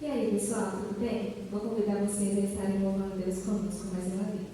E aí, pessoal, tudo bem? Vou convidar vocês a estarem louvando Deus conosco mais uma vez.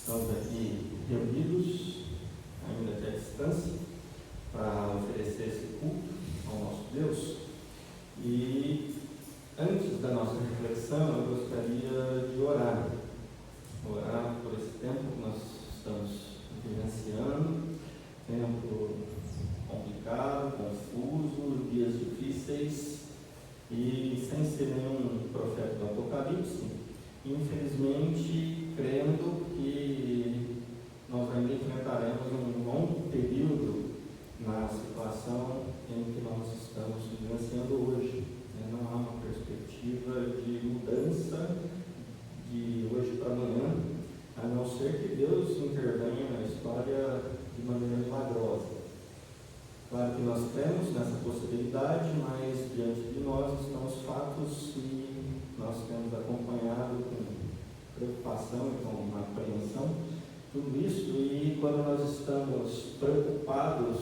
Estamos aqui reunidos, ainda que à distância, para oferecer esse culto ao nosso Deus. E antes da nossa reflexão, eu gostaria de orar por esse tempo que nós estamos vivenciando, tempo complicado, confuso, dias difíceis, e sem ser nenhum profeta do Apocalipse, infelizmente, crendo que nós ainda enfrentaremos um longo período na situação em que nós estamos vivenciando hoje. Não há uma perspectiva de mudança de hoje para amanhã, a não ser que Deus intervenha na história de maneira milagrosa. Claro que nós temos nessa possibilidade, mas diante de nós estão os fatos e nós temos acompanhado com preocupação e com apreensão tudo isso, e quando nós estamos preocupados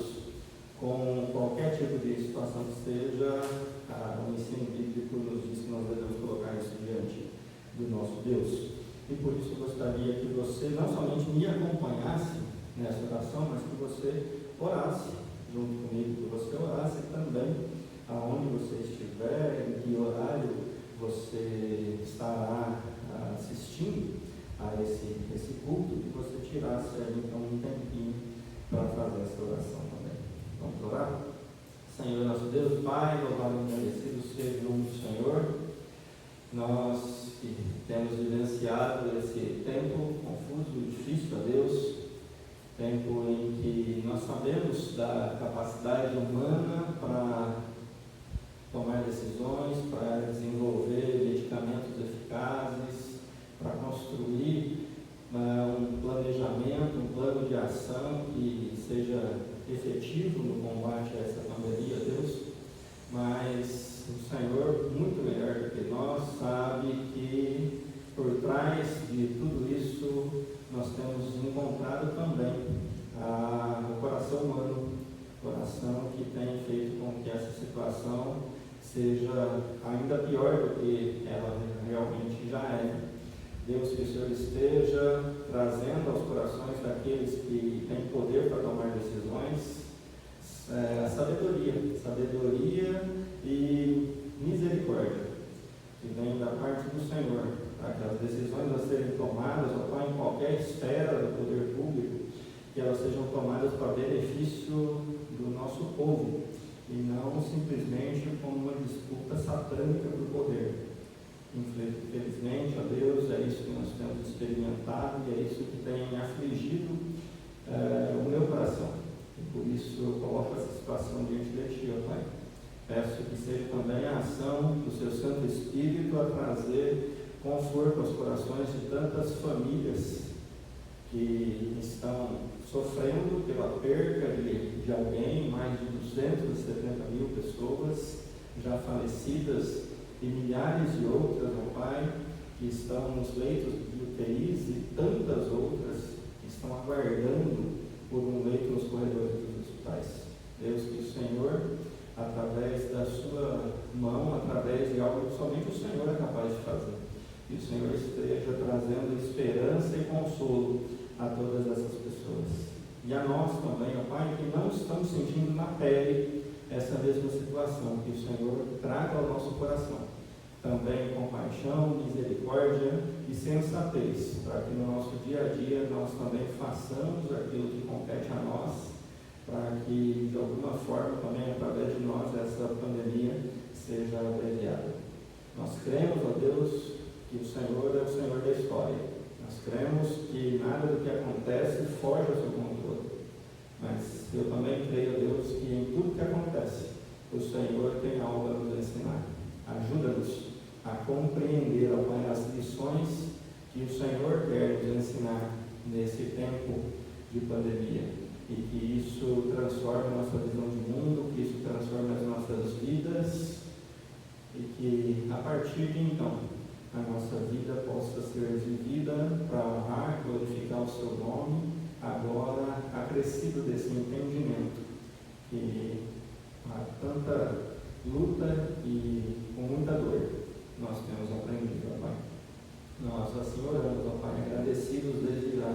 com qualquer tipo de situação que seja, o ensino bíblico nos diz que nós devemos colocar isso diante do nosso Deus. E por isso eu gostaria que você não somente me acompanhasse nessa oração, mas que você orasse junto comigo, que você orasse também aonde você estiver, em que horário você estará assistindo a esse culto, que você tirasse aí então um tempinho para fazer essa oração também. Vamos orar? Senhor nosso Deus, Pai, louvado e agradecido seja o nome do Senhor. Nós que temos vivenciado esse tempo confuso e difícil, a Deus, tempo em que nós sabemos da capacidade humana para tomar decisões, para desenvolver medicamentos eficazes, para construir um planejamento, um plano de ação que seja efetivo no combate a essa pandemia, Deus. Mas o Senhor, muito melhor do que nós, sabe que por trás de tudo isso nós temos encontrado também o coração humano, coração que tem feito com que essa situação seja ainda pior do que ela realmente já é. Deus, que o Senhor esteja trazendo aos corações daqueles que têm poder para tomar decisões sabedoria e misericórdia que vem da parte do Senhor, para que as decisões a serem tomadas, ou em qualquer esfera do poder público, que elas sejam tomadas para benefício do nosso povo e não simplesmente como uma disputa satânica do poder. Infelizmente, ó Deus, é isso que nós temos experimentado e é isso que tem afligido o meu coração. E por isso eu coloco essa situação diante de Ti, ó Pai. Peço que seja também a ação do Seu Santo Espírito a trazer conforto aos corações de tantas famílias que estão sofrendo pela perca de alguém, mais de 270 mil pessoas já falecidas e milhares de outras, ó Pai, que estão nos leitos de UTIs e tantas outras que estão aguardando por um leito nos corredores dos hospitais. Deus, que o Senhor, através da Sua mão, através de algo que somente o Senhor é capaz de fazer, que o Senhor esteja trazendo esperança e consolo a todas essas pessoas. E a nós também, ó Pai, que não estamos sentindo na pele essa mesma situação, que o Senhor traga ao nosso coração também compaixão, misericórdia e sensatez, para que no nosso dia a dia nós também façamos aquilo que compete a nós, para que de alguma forma também através de nós essa pandemia seja abreviada. Nós cremos, ó Deus, que o Senhor é o Senhor da história. Nós cremos que nada do que acontece foge ao seu controle. Mas eu também creio, ó Deus, que em tudo que acontece, o Senhor tem algo a nos ensinar. Ajuda-nos a compreender, ó Pai, as lições que o Senhor quer nos ensinar nesse tempo de pandemia. E que isso transforme a nossa visão de mundo, que isso transforme as nossas vidas e que a partir de então a nossa vida possa ser vivida para honrar, glorificar o Seu nome, agora acrescido desse entendimento que há tanta luta e com muita dor nós temos aprendido, ó Pai. Nós assim oramos, ó Pai, agradecidos desde já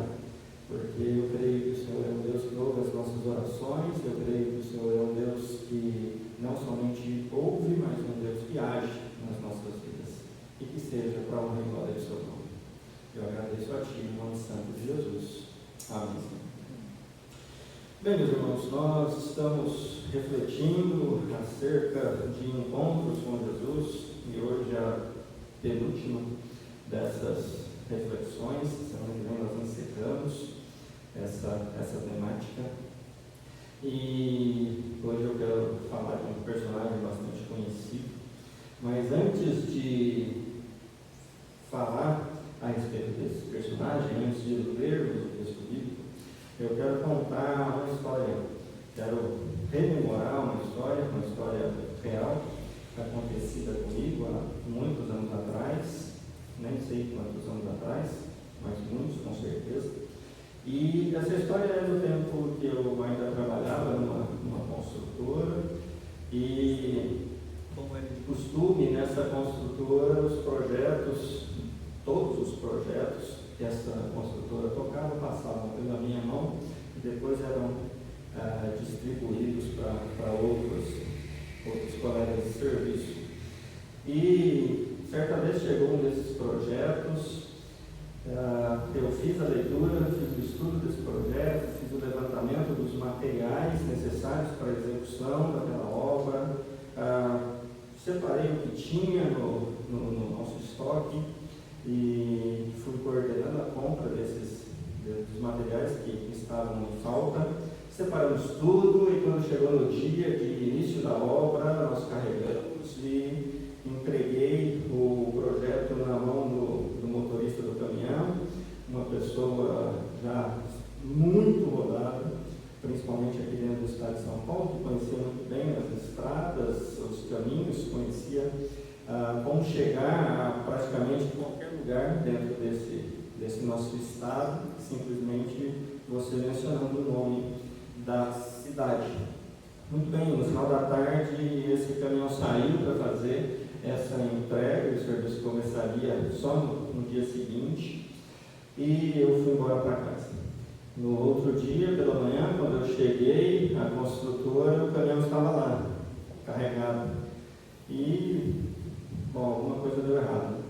porque eu creio que o Senhor é um Deus que ouve as nossas orações, eu creio que o Senhor é um Deus que não somente ouve, mas um Deus que age nas nossas vidas, e que seja para a honra e glória do seu nome. Eu agradeço a Ti, em nome santo de Jesus. Amém. Bem, meus irmãos, nós estamos refletindo acerca de encontros com Jesus, e hoje a penúltima dessas reflexões. Semana que vem nós encerramos essa temática, e hoje eu quero falar de um personagem bastante conhecido, mas antes de falar a respeito desse personagem, antes de lermos o texto bíblico, eu quero contar uma história, quero rememorar uma história real, acontecida comigo há muitos anos atrás, nem sei quantos anos atrás, mas muitos com certeza. E essa história é do tempo que eu ainda trabalhava numa construtora, e como é de costume nessa construtora, todos os projetos que essa construtora tocava passavam pela minha mão e depois eram distribuídos para outros colegas de serviço. E certa vez chegou um desses projetos, eu fiz a leitura, fiz o estudo desse projeto, fiz o levantamento dos materiais necessários para a execução daquela obra, separei o que tinha no nosso estoque e fui coordenando a compra dos materiais que estavam em falta. Separamos tudo, e quando chegou no dia de início da obra, nós carregamos e entreguei o projeto na mão do motorista do caminhão, uma pessoa já muito rodada, principalmente aqui dentro do estado de São Paulo, que conhecia muito bem as estradas, os caminhos, conhecia como chegar a praticamente qualquer lugar dentro desse nosso estado, simplesmente você mencionando o nome da cidade. Muito bem, no final da tarde esse caminhão saiu para fazer essa entrega, o serviço começaria só no dia seguinte, e eu fui embora para casa. No outro dia, pela manhã, quando eu cheguei à construtora, o caminhão estava lá, carregado. E, bom, alguma coisa deu errado.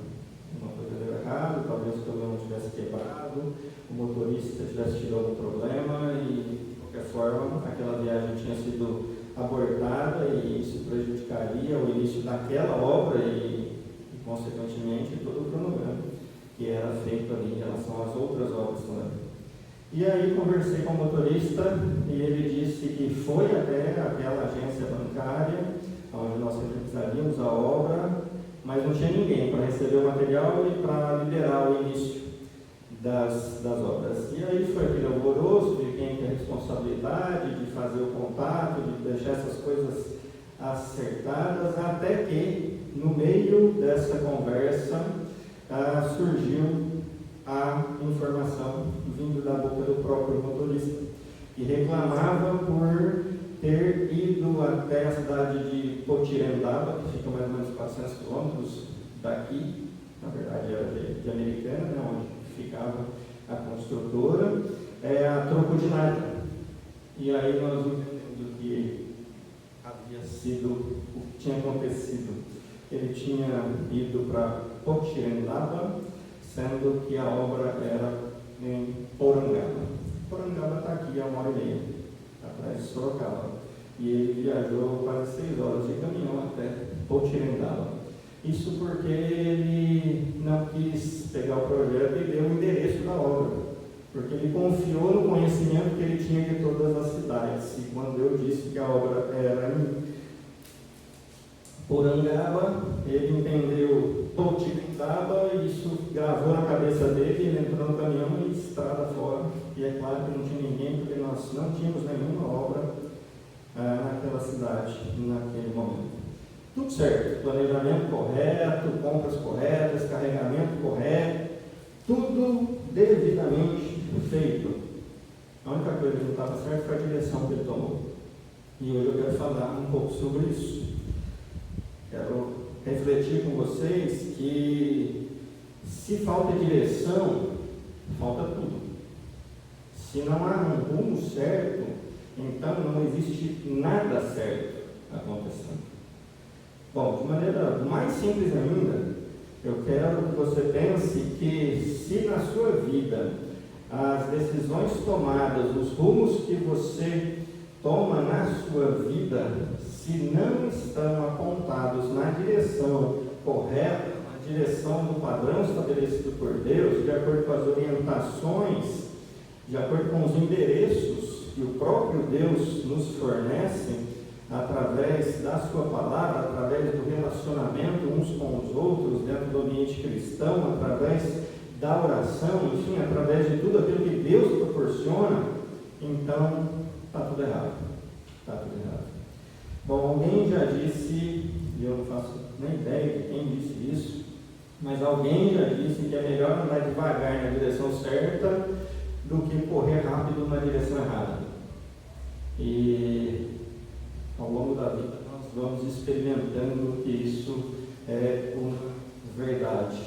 Talvez o caminhão tivesse quebrado, o motorista tivesse tido algum problema e, de qualquer forma, aquela viagem tinha sido abortada e isso prejudicaria o início daquela obra e consequentemente, todo o cronograma que era feito ali em relação às outras obras também. E aí conversei com o motorista e ele disse que foi até aquela agência bancária onde nós realizaríamos a obra, mas não tinha ninguém para receber o material e para liberar o início das obras. E aí foi aquele alvoroço de quem tem a responsabilidade de fazer o contato, de deixar essas coisas acertadas, até que, no meio dessa conversa, surgiu a informação vindo da boca do próprio motorista, que reclamava por ter ido até a cidade de Potirendaba, que fica mais ou menos 400 quilômetros daqui, na verdade era de Americana, né, onde ficava a construtora, a troco de nada. E aí nós entendemos que havia sido o que tinha acontecido. Ele tinha ido para Potirendaba, sendo que a obra era em Porangaba. Porangaba está aqui a 1h30, atrás de Sorocaba. E ele viajou quase 6 horas de caminhão até Potirendaba. Isso porque ele não quis pegar o projeto e ler o endereço da obra, porque ele confiou no conhecimento que ele tinha de todas as cidades. E quando eu disse que a obra era em Porangaba, ele entendeu Potirendaba, e isso gravou na cabeça dele, ele entrou no caminhão e estrada fora. E é claro que não tinha ninguém, porque nós não tínhamos nenhuma obra naquela cidade, naquele momento. Tudo certo, planejamento correto, compras corretas, carregamento correto, tudo devidamente feito. A única coisa que não estava certa foi a direção que ele tomou. E hoje eu quero falar um pouco sobre isso. Quero refletir com vocês que se falta direção, falta tudo. Se não há um rumo certo, então não existe nada certo acontecendo. Bom, de maneira mais simples ainda, eu quero que você pense que se na sua vida as decisões tomadas, os rumos que você toma na sua vida, se não estão apontados na direção correta, na direção do padrão estabelecido por Deus, de acordo com as orientações, de acordo com os endereços que o próprio Deus nos fornece, através da sua palavra, através do relacionamento uns com os outros, dentro do ambiente cristão, através da oração, enfim, através de tudo aquilo que Deus proporciona, então está tudo errado. Está tudo errado. Bom, alguém já disse, e eu não faço nem ideia de quem disse isso, mas alguém já disse que é melhor andar devagar na direção certa do que correr rápido na direção errada. E ao longo da vida nós vamos experimentando que isso é uma verdade.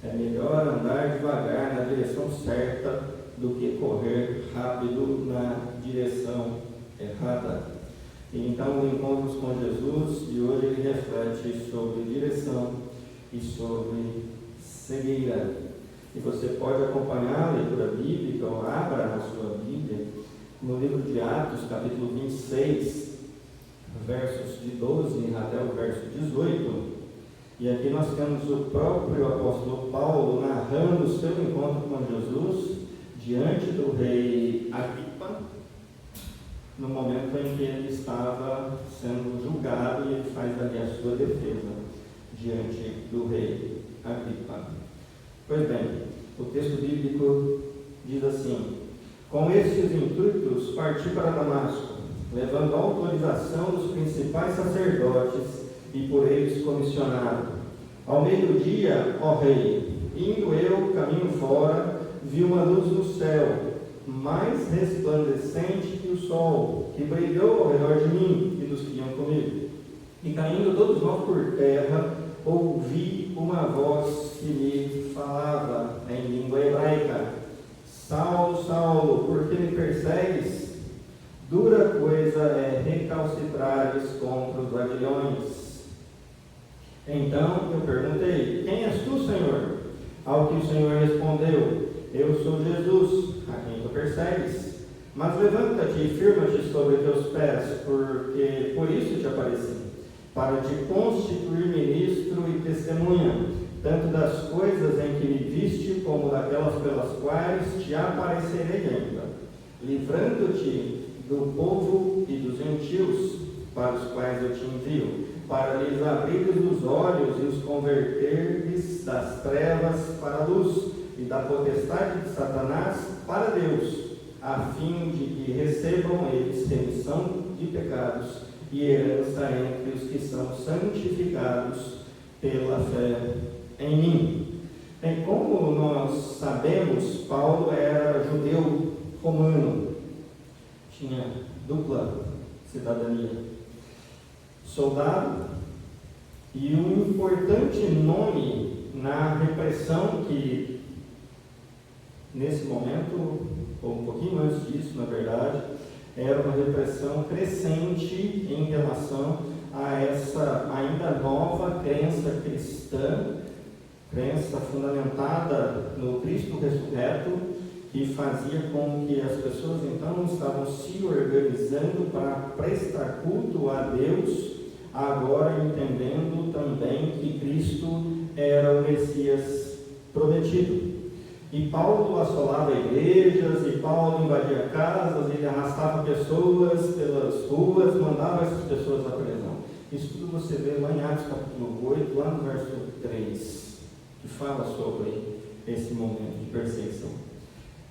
É melhor andar devagar na direção certa do que correr rápido na direção errada. E então encontramos com Jesus e hoje ele reflete sobre direção e sobre cegueira. E você pode acompanhar a leitura bíblica, ou abra na sua Bíblia, no livro de Atos, capítulo 26, versos de 12 até o verso 18. E aqui nós temos o próprio apóstolo Paulo narrando o seu encontro com Jesus diante do rei Agripa, no momento em que ele estava sendo julgado, e ele faz ali a sua defesa diante do rei Agripa. Pois bem, o texto bíblico diz assim: com estes intuitos parti para Damasco, levando a autorização dos principais sacerdotes e por eles comissionado. Ao meio-dia, ó rei, indo eu caminho fora, vi uma luz no céu, mais resplandecente que o sol, que brilhou ao redor de mim e dos que iam comigo. E caindo todos nós por terra, ouvi uma voz que me falava em língua hebraica: Saulo, Saulo, por que me persegues? Dura coisa é recalcitrares contra os aguilhões. Então eu perguntei: quem és tu, Senhor? Ao que o Senhor respondeu: eu sou Jesus, a quem tu persegues. Mas levanta-te e firma-te sobre teus pés, porque por isso te apareci, para te constituir ministro e testemunha, tanto das coisas em que me viste, como daquelas pelas quais te aparecerei ainda, livrando-te do povo e dos gentios, para os quais eu te envio, para lhes abrires os olhos e os converteres das trevas para a luz, e da potestade de Satanás para Deus, a fim de que recebam eles remissão de pecados e herança entre os que são santificados pela fé em mim. Bem, como nós sabemos, Paulo era judeu romano, tinha dupla cidadania, soldado e um importante nome na repressão que, nesse momento, ou um pouquinho antes disso, na verdade, era uma repressão crescente em relação a essa ainda nova crença cristã, crença fundamentada no Cristo ressurreto, que fazia com que as pessoas então estavam se organizando para prestar culto a Deus, agora entendendo também que Cristo era o Messias prometido. E Paulo assolava igrejas, e Paulo invadia casas, ele arrastava pessoas pelas ruas, mandava essas pessoas à prisão. Isso tudo você vê lá em Atos capítulo 8, lá no verso 3, que fala sobre esse momento de perseguição.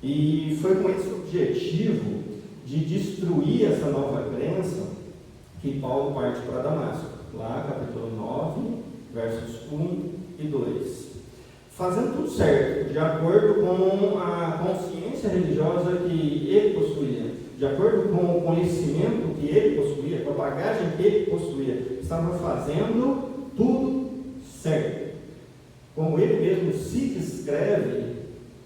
E foi com esse objetivo de destruir essa nova crença que Paulo parte para Damasco, lá capítulo 9, versos 1 e 2. Fazendo tudo certo, de acordo com a consciência religiosa que ele possuía, de acordo com o conhecimento que ele possuía, com a bagagem que ele possuía, estava fazendo tudo certo. Como ele mesmo se descreve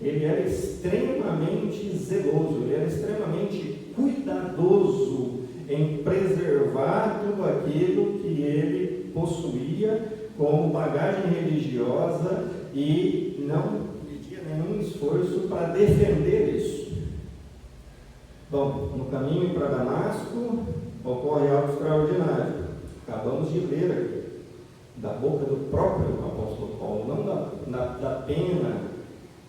ele era extremamente zeloso, ele era extremamente cuidadoso em preservar tudo aquilo que ele possuía como bagagem religiosa e não pedia nenhum esforço para defender isso. Bom, no caminho para Damasco ocorre algo extraordinário. Acabamos de ler aqui, da boca do próprio apóstolo Paulo, não da pena,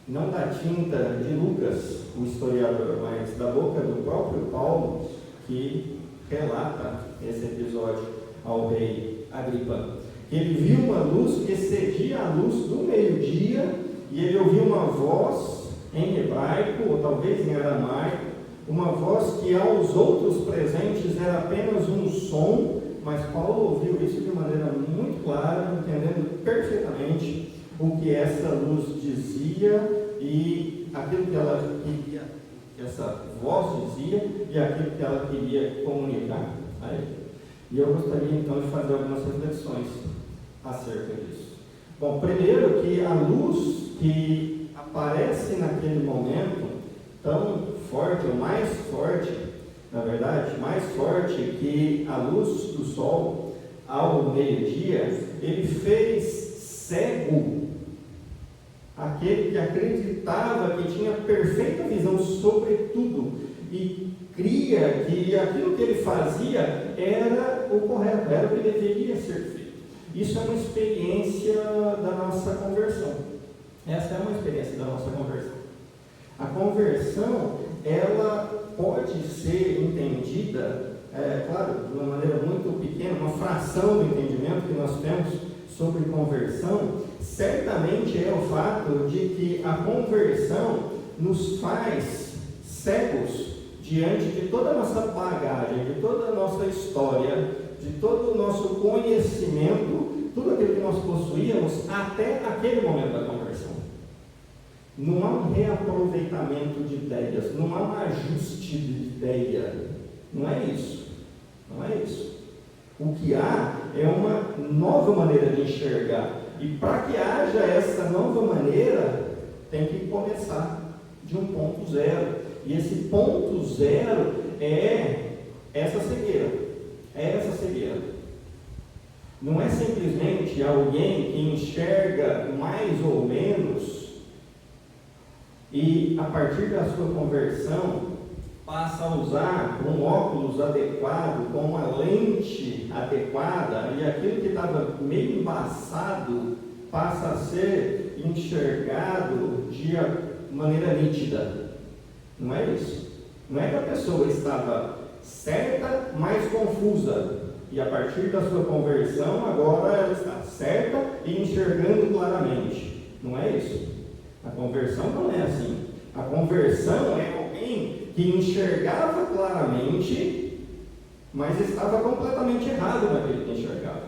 não da tinta de Lucas, o historiador, mas da boca do próprio Paulo, que relata esse episódio ao rei Agripa. Ele viu uma luz que excedia a luz do meio-dia, e ele ouviu uma voz em hebraico, ou talvez em aramaico, uma voz que aos outros presentes era apenas um som, mas Paulo ouviu isso de maneira muito clara, entendendo perfeitamente o que essa luz dizia e aquilo que ela queria, essa voz dizia e aquilo que ela queria comunicar a ele. E eu gostaria então de fazer algumas reflexões acerca disso. Bom, primeiro que a luz que aparece naquele momento tão forte, ou mais forte, na verdade, mais forte que a luz do sol ao meio-dia, ele fez cego aquele que acreditava que tinha perfeita visão sobre tudo e cria que aquilo que ele fazia era o correto, era o que deveria ser feito. Isso é uma experiência da nossa conversão. Essa é uma experiência da nossa conversão. A conversão, ela pode ser entendida, claro, de uma maneira muito pequena, uma fração do entendimento que nós temos sobre conversão, certamente é o fato de que a conversão nos faz cegos diante de toda a nossa bagagem, de toda a nossa história, de todo o nosso conhecimento, tudo aquilo que nós possuíamos até aquele momento da conversão. Não há um reaproveitamento de ideias, não há um ajuste de ideia, não é isso, não é isso. O que há é uma nova maneira de enxergar, e para que haja essa nova maneira, tem que começar de um ponto zero, e esse ponto zero é essa cegueira, Não é simplesmente alguém que enxerga mais ou menos e a partir da sua conversão passa a usar um óculos adequado, com uma lente adequada, e aquilo que estava meio embaçado passa a ser enxergado de maneira nítida. Não é isso. Não é que a pessoa estava certa, mas confusa, e a partir da sua conversão agora ela está certa e enxergando claramente. Não é isso. A conversão não é assim. A conversão é alguém que enxergava claramente, mas estava completamente errado naquilo que enxergava.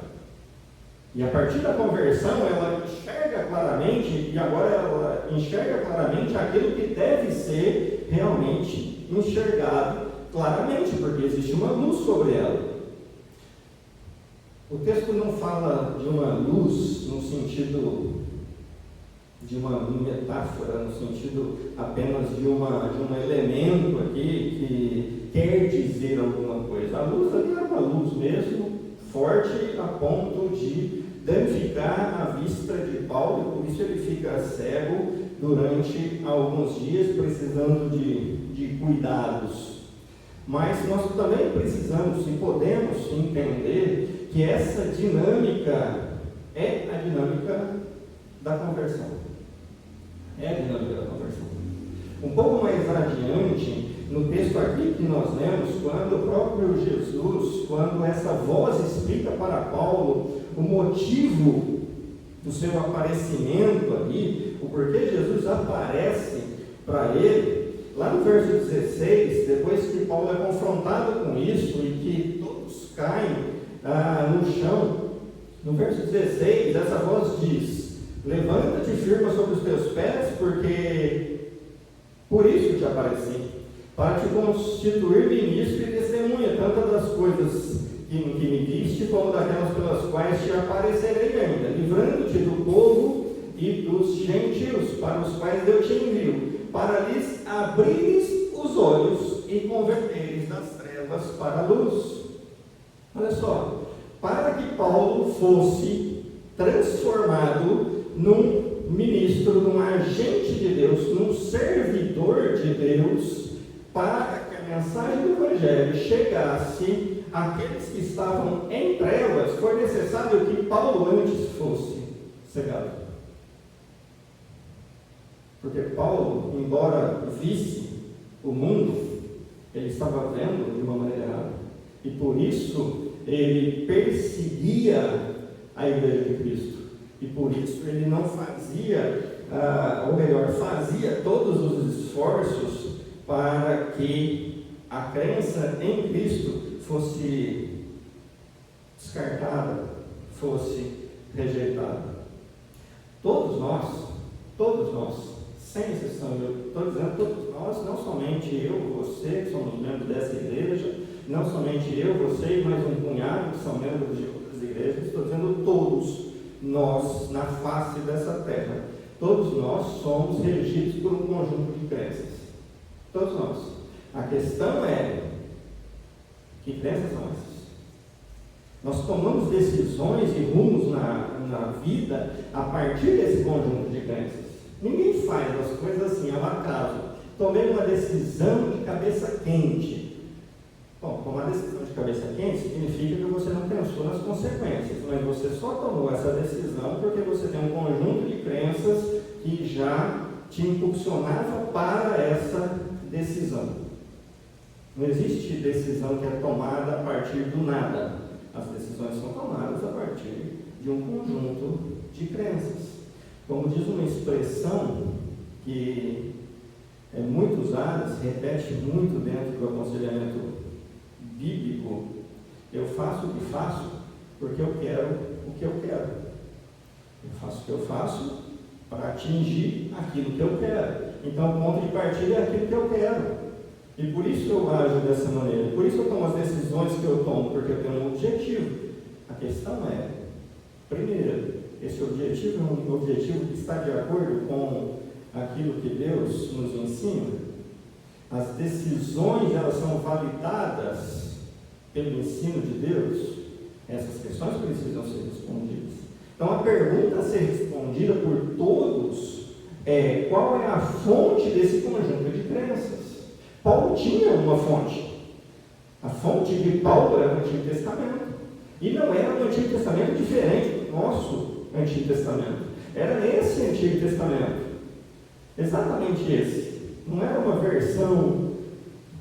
E a partir da conversão ela enxerga claramente, e agora ela enxerga claramente aquilo que deve ser realmente enxergado claramente, porque existe uma luz sobre ela. O texto não fala de uma luz no sentido de uma metáfora, no sentido apenas de um elemento aqui que quer dizer alguma coisa. A luz ali é uma luz mesmo, forte a ponto de danificar a vista de Paulo, por isso ele fica cego durante alguns dias, precisando de cuidados. Mas nós também precisamos e podemos entender que essa dinâmica é a dinâmica da conversão. É a dinâmica da conversão. Um pouco mais adiante, no texto aqui que nós lemos, quando o próprio Jesus, quando essa voz explica para Paulo o motivo do seu aparecimento ali, o porquê Jesus aparece para ele, lá no verso 16, depois que Paulo é confrontado com isso e que todos caem no chão, no verso 16, essa voz diz: levanta-te firme sobre os teus pés, porque por isso te apareci, para te constituir ministro e testemunha, tanto das coisas que me viste, como daquelas pelas quais te aparecerei ainda, livrando-te do povo e dos gentios, para os quais eu te envio, para lhes abrires os olhos e converteres das trevas para a luz. Olha só, para que Paulo fosse transformado num ministro, num agente de Deus, num servidor de Deus, para que a mensagem do Evangelho chegasse àqueles que estavam em trevas, foi necessário que Paulo antes fosse cegado. Porque Paulo, embora visse o mundo, ele estava vendo de uma maneira errada. E por isso ele perseguia a igreja de Cristo. E por isso ele não fazia, ou melhor, fazia todos os esforços para que a crença em Cristo fosse descartada, fosse rejeitada. Todos nós, sem exceção, eu estou dizendo todos nós, não somente eu, você, que somos membros dessa igreja, não somente eu, você e mais um punhado que são membros de outras igrejas, estou dizendo todos nós na face dessa terra. Todos nós somos regidos por um conjunto de crenças. Todos nós. A questão é, que crenças são essas? Nós tomamos decisões e rumos na vida a partir desse conjunto de crenças. Ninguém faz as coisas assim, ao acaso. Tomei uma decisão de cabeça quente. Bom, tomar decisão de cabeça quente significa que você não pensou nas consequências, mas você só tomou essa decisão porque você tem um conjunto de crenças que já te impulsionava para essa decisão. Não existe decisão que é tomada a partir do nada. As decisões são tomadas a partir de um conjunto de crenças. Como diz uma expressão que é muito usada, se repete muito dentro do aconselhamento bíblico, eu faço o que faço porque eu quero o que eu quero. Eu faço o que eu faço para atingir aquilo que eu quero. Então o ponto de partida é aquilo que eu quero. E por isso eu ajo dessa maneira. Por isso eu tomo as decisões que eu tomo, porque eu tenho um objetivo. A questão é, primeiro, esse objetivo é um objetivo que está de acordo com aquilo que Deus nos ensina. As decisões, elas são validadas pelo ensino de Deus. Essas questões precisam ser respondidas. Então a pergunta a ser respondida por todos é: qual é a fonte desse conjunto de crenças? Paulo tinha uma fonte. A fonte de Paulo era o Antigo Testamento. E não era um Antigo Testamento diferente do nosso Antigo Testamento. Era esse Antigo Testamento. Exatamente esse. Não era uma versão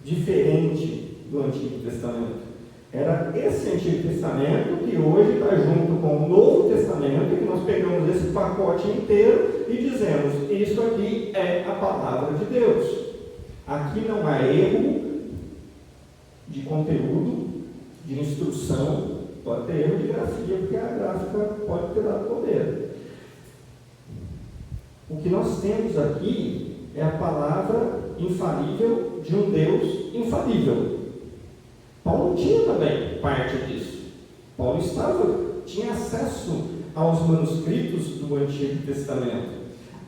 diferente do Antigo Testamento. Era esse Antigo Testamento que hoje está junto com o Novo Testamento, que nós pegamos esse pacote inteiro e dizemos: isso aqui é a palavra de Deus. Aqui não há erro de conteúdo, de instrução. Pode ter erro de grafia, porque a gráfica pode ter dado bobeira. O que nós temos aqui é a palavra infalível de um Deus infalível. Paulo tinha também parte disso. Paulo tinha acesso aos manuscritos do Antigo Testamento.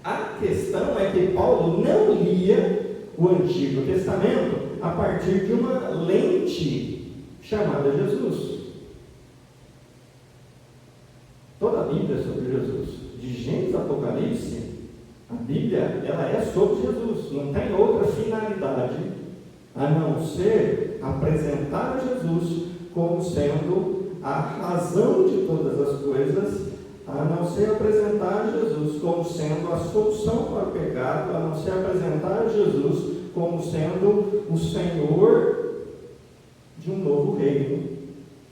A questão é que Paulo não lia o Antigo Testamento a partir de uma lente chamada Jesus. Toda a Bíblia é sobre Jesus. De Gênesis a Apocalipse, a Bíblia ela é sobre Jesus. Não tem outra finalidade a não ser apresentar Jesus como sendo a razão de todas as coisas, a não ser apresentar Jesus como sendo a solução para o pecado, a não ser apresentar Jesus como sendo o Senhor de um novo reino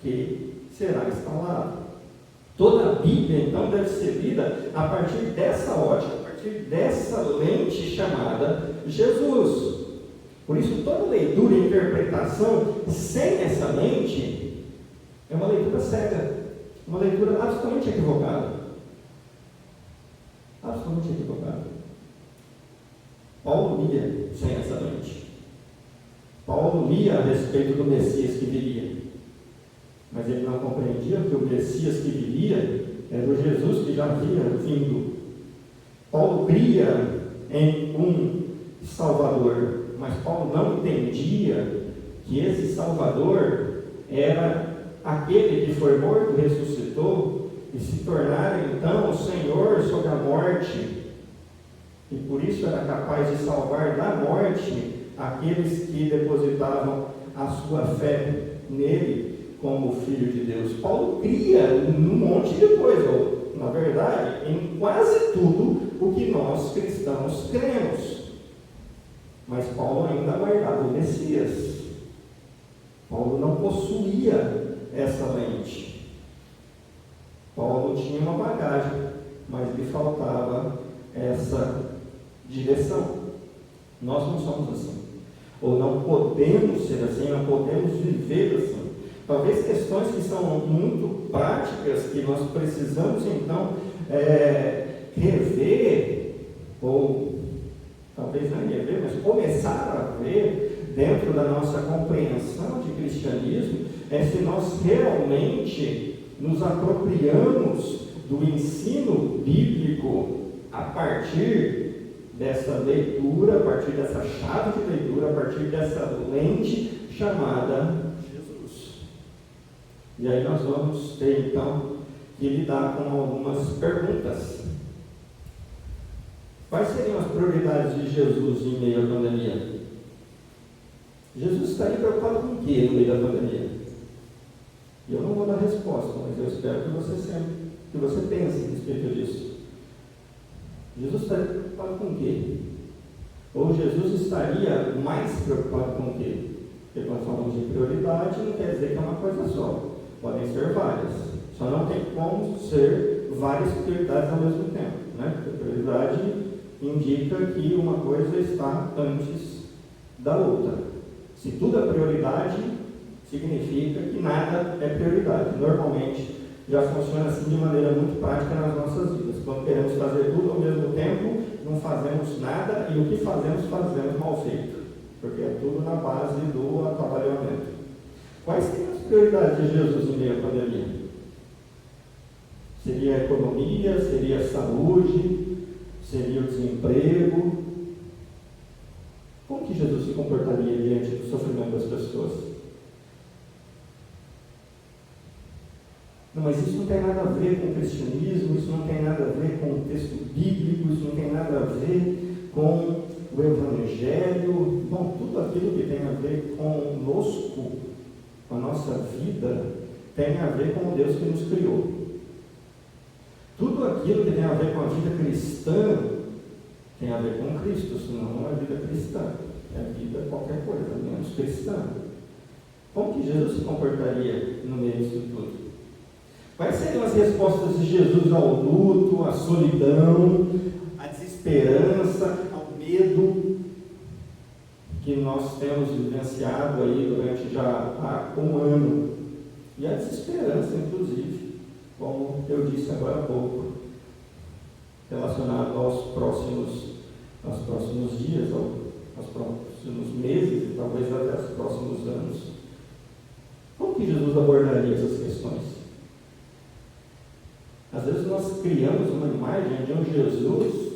que será instalado. Toda a Bíblia, então, deve ser lida a partir dessa ótica, a partir dessa lente chamada Jesus. Por isso, toda leitura e interpretação sem essa lente é uma leitura cega, uma leitura absolutamente equivocada. Absolutamente equivocada. Paulo lia sem essa lente. Paulo lia a respeito do Messias que viria. Mas ele não compreendia que o Messias que viria era o Jesus que já havia vindo. Paulo cria em um Salvador, mas Paulo não entendia que esse Salvador era aquele que foi morto, ressuscitou e se tornara então o Senhor sobre a morte, e por isso era capaz de salvar da morte aqueles que depositavam a sua fé nele como Filho de Deus. Paulo cria num monte de coisa, ou, na verdade, em quase tudo o que nós cristãos cremos. Mas Paulo ainda aguardava o Messias. Paulo não possuía essa lente. Paulo tinha uma bagagem, mas lhe faltava essa direção. Nós não somos assim. Ou não podemos ser assim, não podemos viver assim. Talvez questões que são muito práticas, que nós precisamos então rever, ou talvez não rever, mas começar a ver dentro da nossa compreensão de cristianismo, é se nós realmente nos apropriamos do ensino bíblico a partir dessa leitura, a partir dessa chave de leitura, a partir dessa lente chamada Jesus. E aí nós vamos ter então que lidar com algumas perguntas. Quais seriam as prioridades de Jesus em meio à pandemia? Jesus estaria preocupado com o que no meio da pandemia? E eu não vou dar resposta, mas eu espero que você pense a respeito disso. Jesus estaria preocupado com o quê? Ou Jesus estaria mais preocupado com o quê? Porque nós falamos de prioridade, não quer dizer que é uma coisa só. Podem ser várias. Só não tem como ser várias prioridades ao mesmo tempo, né? Porque a prioridade indica que uma coisa está antes da outra. Se tudo é prioridade, significa que nada é prioridade. Normalmente já funciona assim de maneira muito prática nas nossas vidas. Quando queremos fazer tudo ao mesmo tempo, não fazemos nada, e o que fazemos mal feito, porque é tudo na base do atabalhamento. Quais seriam as prioridades de Jesus em meio à pandemia? Seria a economia, seria a saúde, seria o desemprego? Como que Jesus se comportaria diante do sofrimento das pessoas? Não, mas isso não tem nada a ver com o cristianismo, isso não tem nada a ver com o texto bíblico, isso não tem nada a ver com o evangelho. Bom, tudo aquilo que tem a ver conosco, com a nossa vida, tem a ver com o Deus que nos criou. Tudo aquilo que tem a ver com a vida cristã tem a ver com Cristo, senão não é vida cristã, é vida qualquer coisa, menos cristã. Como que Jesus se comportaria no meio disso tudo? Quais seriam as respostas de Jesus ao luto, à solidão, à desesperança, ao medo que nós temos vivenciado aí durante já há um ano? E a desesperança, inclusive, como eu disse agora há pouco, relacionado aos próximos dias, aos próximos meses e talvez até aos próximos anos. Como que Jesus abordaria essas questões? Às vezes nós criamos uma imagem de um Jesus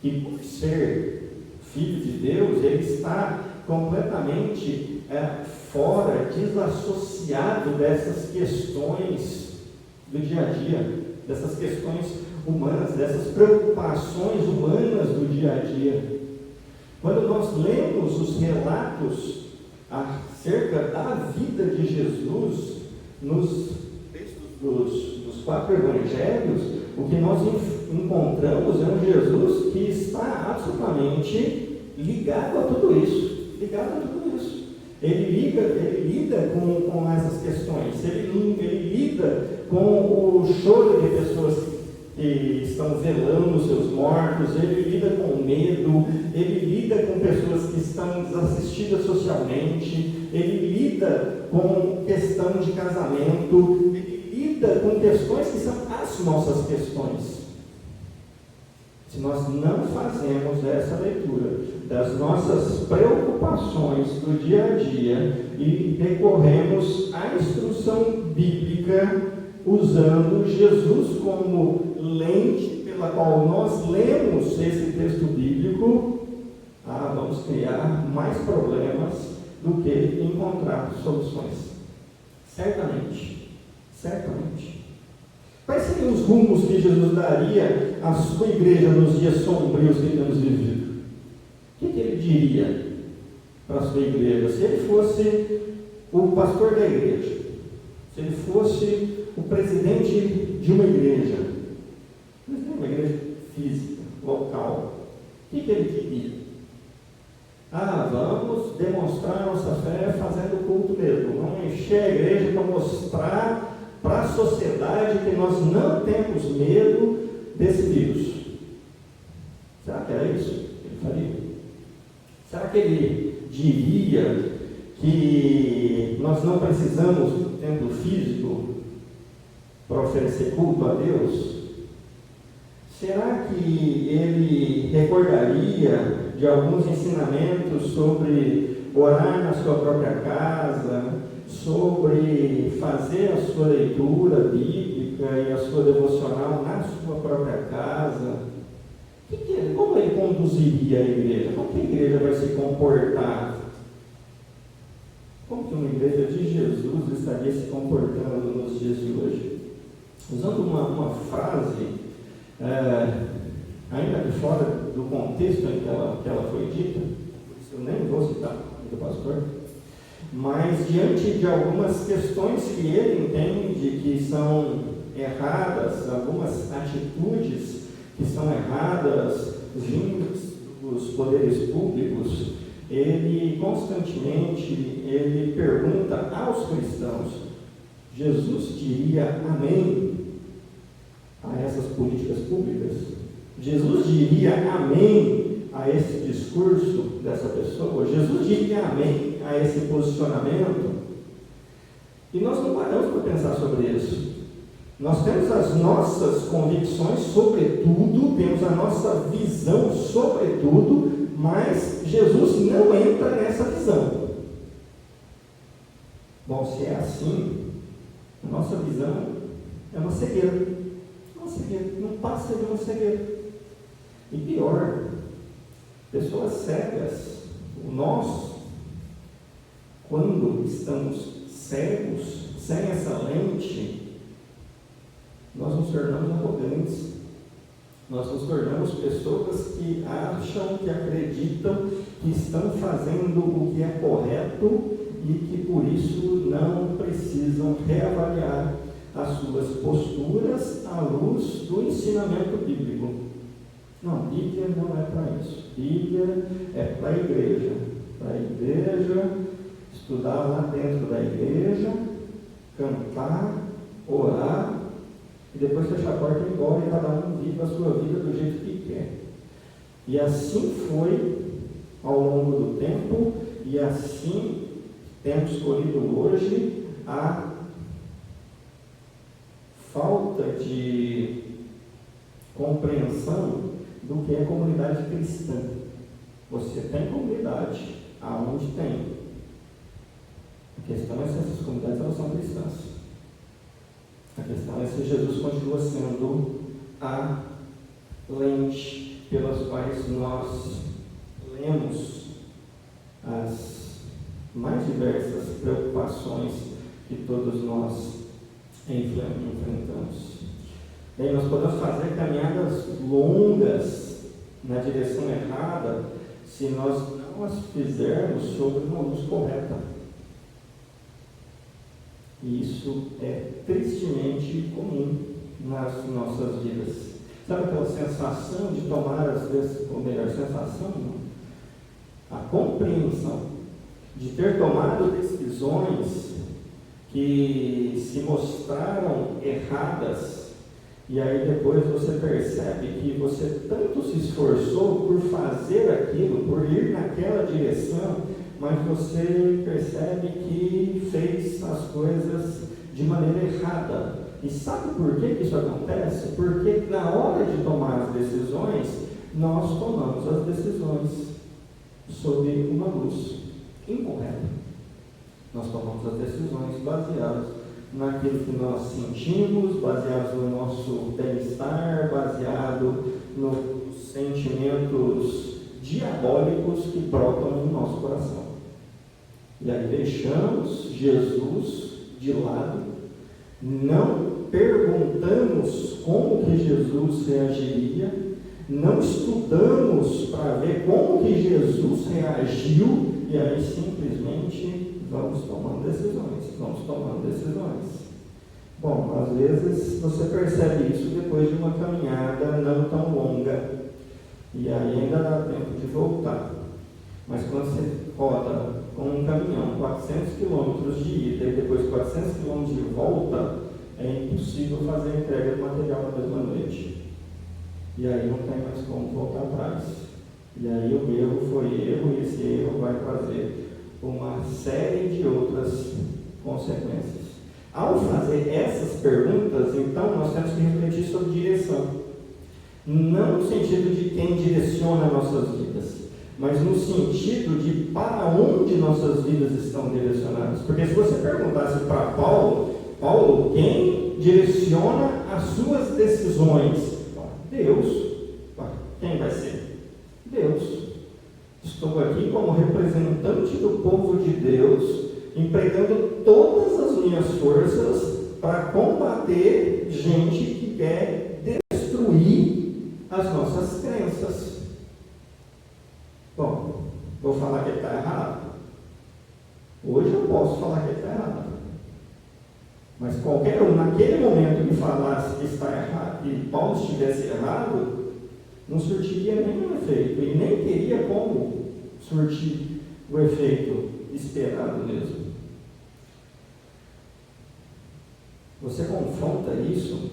que, por ser Filho de Deus, ele está completamente fora, desassociado dessas questões do dia a dia, dessas questões humanas, dessas preocupações humanas do dia a dia. Quando nós lemos os relatos acerca da vida de Jesus nos textos dos 4 evangelhos, o que nós encontramos é um Jesus que está absolutamente ligado a tudo isso. Ele lida com essas questões, ele lida com o choro de pessoas que estão velando seus mortos, ele lida com o medo, ele lida com pessoas que estão desassistidas socialmente, ele lida com questão de casamento, ele lida com questões que são as nossas questões. Se nós não fazemos essa leitura das nossas preocupações do dia a dia e recorremos à instrução bíblica usando Jesus como lente pela qual nós lemos esse texto bíblico, vamos criar mais problemas do que encontrar soluções. Certamente. Quais seriam os rumos que Jesus daria à sua igreja nos dias sombrios que temos vivido? O que ele diria para a sua igreja? Se ele fosse o pastor da igreja, se ele fosse o presidente de uma igreja física, local, o que ele diria? Vamos demonstrar nossa fé fazendo culto mesmo. Vamos encher a igreja para mostrar para a sociedade que nós não temos medo desse vírus. Será que era isso que ele faria? Será que ele diria que nós não precisamos do templo físico para oferecer culto a Deus? Será que ele recordaria de alguns ensinamentos sobre orar na sua própria casa, sobre fazer a sua leitura bíblica e a sua devocional na sua própria casa? Como ele conduziria a igreja? Como que a igreja vai se comportar? Como que uma igreja de Jesus estaria se comportando nos dias de hoje? Usando uma frase, ainda de fora do contexto em que ela foi dita, eu nem vou citar do pastor, mas diante de algumas questões que ele entende que são erradas, algumas atitudes que são erradas vindas dos poderes públicos, ele constantemente pergunta aos cristãos: Jesus diria amém a essas políticas públicas? Jesus diria amém a esse discurso dessa pessoa? Jesus diria amém a esse posicionamento? E nós não paramos para pensar sobre isso. Nós temos as nossas convicções sobre tudo, temos a nossa visão sobre tudo, mas Jesus não entra nessa visão. Bom, se é assim, a nossa visão é uma cegueira. Não passa de uma cegueira. E pior, pessoas cegas, nós, quando estamos cegos, sem essa lente, nós nos tornamos arrogantes. Nós nos tornamos pessoas que acham, que acreditam que estão fazendo o que é correto e que por isso não precisam reavaliar as suas posturas à luz do ensinamento bíblico. Não, Bíblia não é para isso. Bíblia é para a igreja. Para a igreja, estudar lá dentro da igreja, cantar, orar, e depois fechar a porta e ir embora, e cada um vive a sua vida do jeito que quer. E assim foi ao longo do tempo, e assim temos escolhido hoje a falta de compreensão do que é comunidade cristã. Você tem comunidade, aonde tem. A questão é se essas comunidades elas são cristãs. A questão é se Jesus continua sendo a lente pelas quais nós lemos as mais diversas preocupações que todos nós enfrentamos. Bem, nós podemos fazer caminhadas longas na direção errada se nós não as fizermos sob uma luz correta. E isso é tristemente comum nas nossas vidas. Sabe aquela sensação de tomar, às vezes, ou melhor, sensação, a compreensão de ter tomado decisões que se mostraram erradas, e aí depois você percebe que você tanto se esforçou por fazer aquilo, por ir naquela direção, mas você percebe que fez as coisas de maneira errada. E sabe por que isso acontece? Porque na hora de tomar as decisões, nós tomamos as decisões sob uma luz incorreta. Nós tomamos as decisões baseadas naquilo que nós sentimos, baseados no nosso bem-estar, baseado nos sentimentos diabólicos que brotam no nosso coração. E aí deixamos Jesus de lado, não perguntamos como que Jesus reagiria, não estudamos para ver como que Jesus reagiu, e aí simplesmente vamos tomando decisões. Bom, às vezes você percebe isso depois de uma caminhada não tão longa, e aí ainda dá tempo de voltar. Mas quando você roda com um caminhão 400 quilômetros de ida e depois 400 quilômetros de volta, é impossível fazer a entrega do material na mesma noite. E aí não tem mais como voltar atrás. E aí o erro foi erro, e esse erro vai trazer uma série de outras consequências. Ao fazer essas perguntas, então, nós temos que refletir sobre direção. Não no sentido de quem direciona nossas vidas, mas no sentido de para onde nossas vidas estão direcionadas. Porque se você perguntasse para Paulo, quem direciona as suas decisões? Deus. Quem vai ser? Deus. Estou aqui como representante do povo de Deus, empregando todas as minhas forças para combater gente que quer destruir as nossas crenças. Bom, vou falar que ele está errado? Hoje eu posso falar que ele está errado. Mas qualquer um, naquele momento que falasse que está errado, que Paulo estivesse errado, não surtiria nenhum efeito, e nem teria como surtir o efeito esperado mesmo. Você confronta isso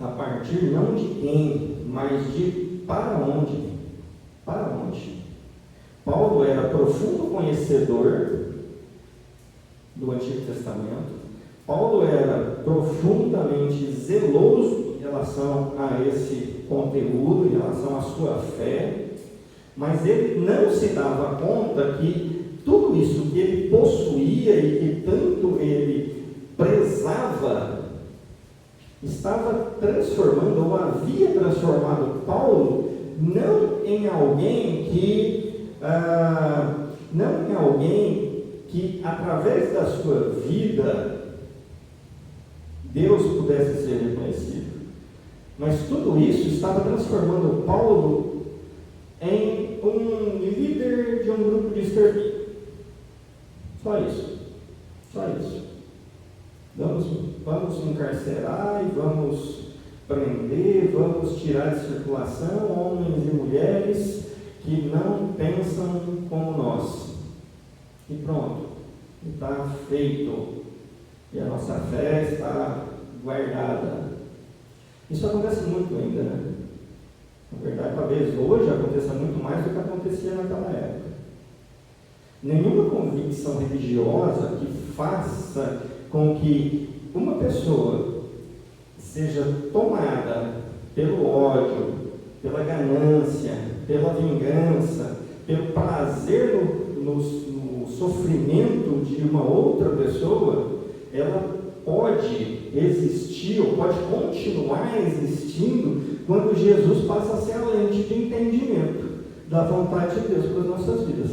a partir não de quem, mas de para onde. Para onde? Paulo era profundo conhecedor do Antigo Testamento. Paulo era profundamente zeloso em relação a esse conteúdo, em relação à sua fé, mas ele não se dava conta que tudo isso que ele possuía e que tanto ele prezava estava transformando, ou havia transformado Paulo, não em alguém que através da sua vida Deus pudesse ser reconhecido. Mas tudo isso estava transformando Paulo em um líder de um grupo de extermínio. Só isso. Vamos encarcerar e vamos prender, vamos tirar de circulação homens e mulheres que não pensam como nós. E pronto, está feito. E a nossa fé está guardada. Isso acontece muito ainda, né? Na verdade, talvez hoje aconteça muito mais do que acontecia naquela época. Nenhuma convicção religiosa que faça com que uma pessoa seja tomada pelo ódio, pela ganância, pela vingança, pelo prazer no sofrimento de uma outra pessoa, ela pode existir ou pode continuar existindo quando Jesus passa a ser a lente de entendimento da vontade de Deus para as nossas vidas.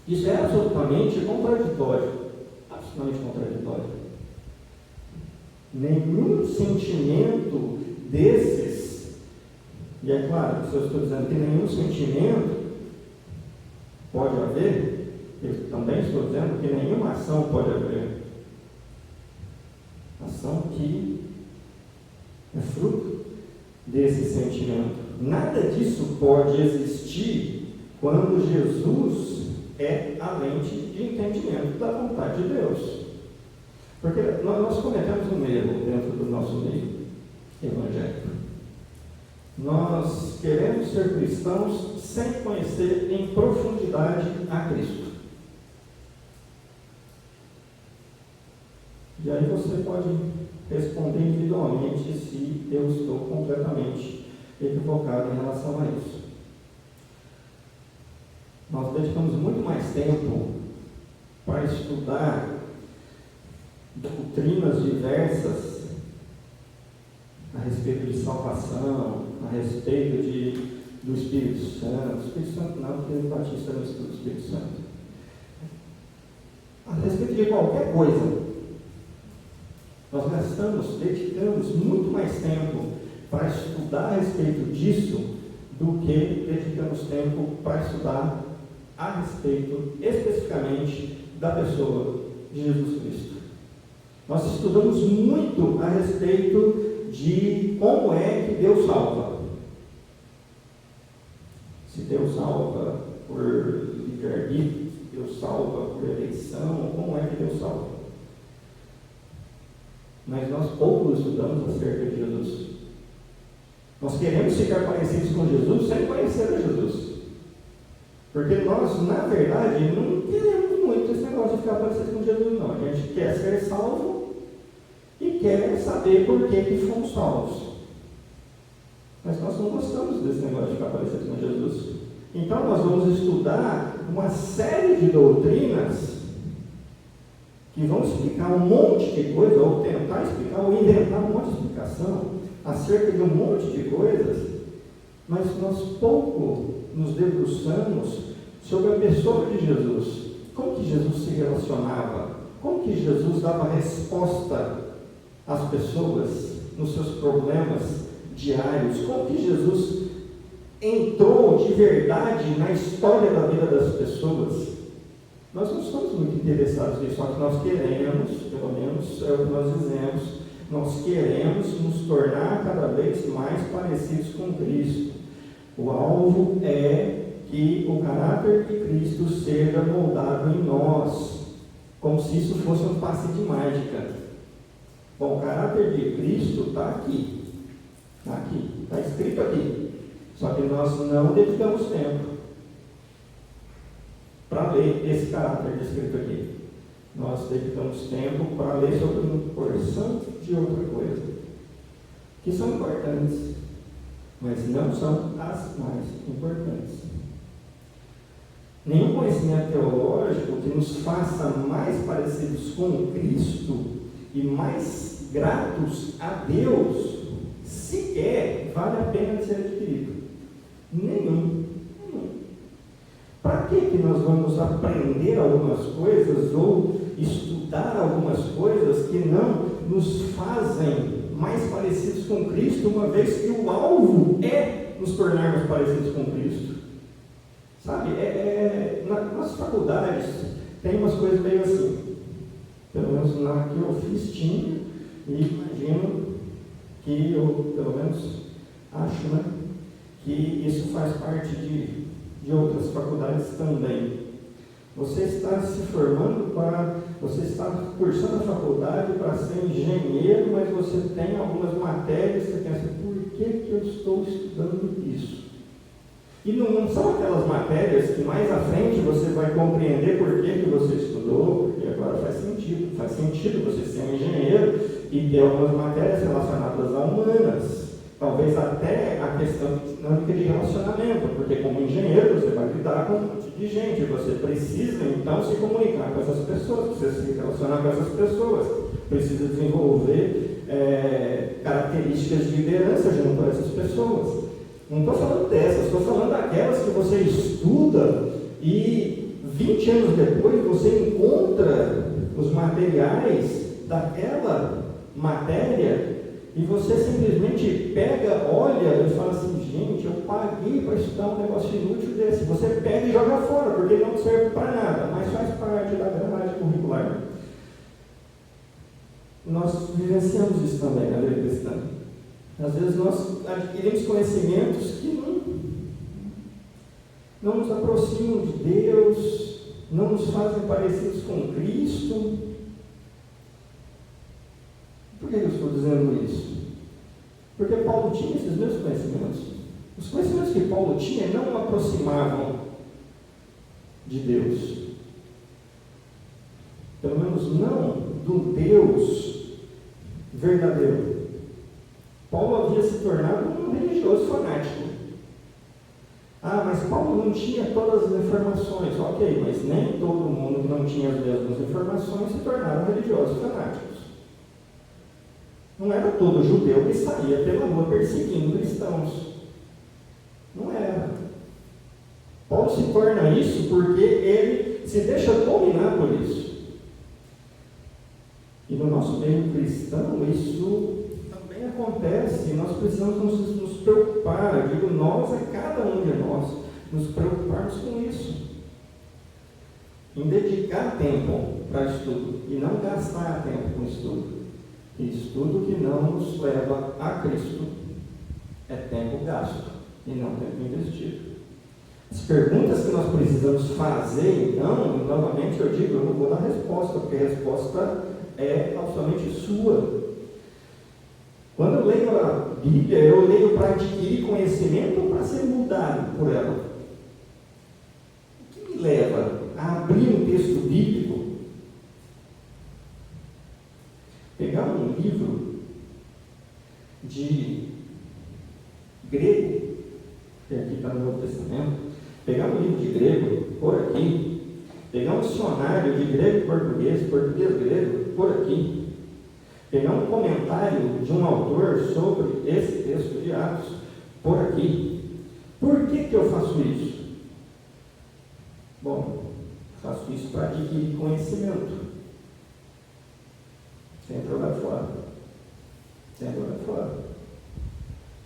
Isso é absolutamente contraditório. Absolutamente contraditório. Nenhum sentimento desses, e é claro, se eu estou dizendo que nenhum sentimento pode haver, eu também estou dizendo que nenhuma ação pode haver. Ação que é fruto desse sentimento. Nada disso pode existir quando Jesus é a lente de entendimento da vontade de Deus. Porque nós cometemos um erro dentro do nosso meio evangélico. Nós queremos ser cristãos sem conhecer em profundidade a Cristo. E aí você pode responder individualmente se eu estou completamente equivocado em relação a isso. Nós dedicamos muito mais tempo para estudar doutrinas diversas a respeito de salvação, a respeito do Espírito Santo. Espírito Santo não, porque o Batista não estuda o Espírito Santo. A respeito de qualquer coisa, nós dedicamos muito mais tempo para estudar a respeito disso do que dedicamos tempo para estudar a respeito especificamente da pessoa de Jesus Cristo. Nós estudamos muito a respeito de como é que Deus salva. Se Deus salva por livre-arbítrio, se Deus salva por eleição, como é que Deus salva? Mas nós pouco estudamos acerca de Jesus. Nós queremos ficar parecidos com Jesus sem conhecer a Jesus. Porque nós, na verdade, não queremos muito esse negócio de ficar parecido com Jesus, não. A gente quer ser salvo e quer saber por que fomos salvos. Mas nós não gostamos desse negócio de ficar parecido com Jesus. Então nós vamos estudar uma série de doutrinas que vão explicar um monte de coisa, ou tentar explicar, ou inventar um monte de explicação acerca de um monte de coisas, mas nós pouco nos debruçamos sobre a pessoa de Jesus. Como que Jesus se relacionava? Como que Jesus dava resposta às pessoas nos seus problemas diários? Como que Jesus entrou de verdade na história da vida das pessoas? Nós não estamos muito interessados nisso, só que nós queremos, pelo menos é o que nós dizemos, nós queremos nos tornar cada vez mais parecidos com Cristo. O alvo é que o caráter de Cristo seja moldado em nós, como se isso fosse um passe de mágica. Bom, o caráter de Cristo está aqui, está escrito aqui, só que nós não dedicamos tempo para ler esse caráter descrito aqui. Nós dedicamos tempo para ler sobre uma porção de outra coisa, que são importantes, mas não são as mais importantes. Nenhum conhecimento teológico que nos faça mais parecidos com Cristo e mais gratos a Deus, sequer vale a pena de ser adquirido. Nenhum. Para que nós vamos aprender algumas coisas ou estudar algumas coisas que não nos fazem mais parecidos com Cristo, uma vez que o alvo é nos tornarmos parecidos com Cristo? Sabe, nas faculdades tem umas coisas meio assim, pelo menos na que eu fiz tinha, e imagino que eu, pelo menos, acho, né, que isso faz parte de outras faculdades também. Você está se formando você está cursando a faculdade para ser engenheiro, mas você tem algumas matérias que você pensa, por que eu estou estudando isso? E não são aquelas matérias que mais à frente você vai compreender por que você estudou, porque agora faz sentido. Faz sentido você ser um engenheiro e ter algumas matérias relacionadas a humanas. Talvez até a questão dinâmica de relacionamento, porque como engenheiro você vai lidar com um monte de gente, você precisa então se comunicar com essas pessoas, precisa se relacionar com essas pessoas, precisa desenvolver características de liderança junto a essas pessoas. Não estou falando dessas, estou falando daquelas que você estuda e 20 anos depois você encontra os materiais daquela matéria e você simplesmente pega, olha e fala assim, gente, eu paguei para estudar um negócio inútil desse. Você pega e joga fora, porque não serve para nada, mas faz parte da grade curricular. Nós vivenciamos isso também na vida cristã. Às vezes nós adquirimos conhecimentos que não nos aproximam de Deus, não nos fazem parecidos com Cristo. Por que eu estou dizendo isso? Porque Paulo tinha esses mesmos conhecimentos. Os conhecimentos que Paulo tinha não o aproximavam de Deus. Pelo menos não do Deus verdadeiro. Paulo havia se tornado um religioso fanático. Mas Paulo não tinha todas as informações. Ok, mas nem todo mundo que não tinha as mesmas informações se tornaram religiosos fanáticos. Não era todo judeu que saía pela rua perseguindo cristãos. Não era. Paulo se torna isso porque ele se deixa dominar por isso. E no nosso meio cristão, isso também acontece. Nós precisamos nos preocupar, eu digo nós, a cada um de nós, nos preocuparmos com isso. Em dedicar tempo para estudo e não gastar tempo com estudo. Estudo que não nos leva a Cristo é tempo gasto e não tempo investido. As perguntas que nós precisamos fazer, então, novamente eu digo, eu não vou dar resposta, porque a resposta é absolutamente sua. Quando eu leio a Bíblia, eu leio para adquirir conhecimento ou para ser mudado por ela? O que me leva a abrir um texto bíblico, pegar um livro de grego, que aqui está no Novo Testamento, pegar um livro de grego, por aqui, pegar um dicionário de grego e português, português-grego, por aqui, pegar um comentário de um autor sobre esse texto de Atos, por aqui. Por que eu faço isso? Bom, faço isso para adquirir conhecimento. Sem jogar fora. Sem jogar fora.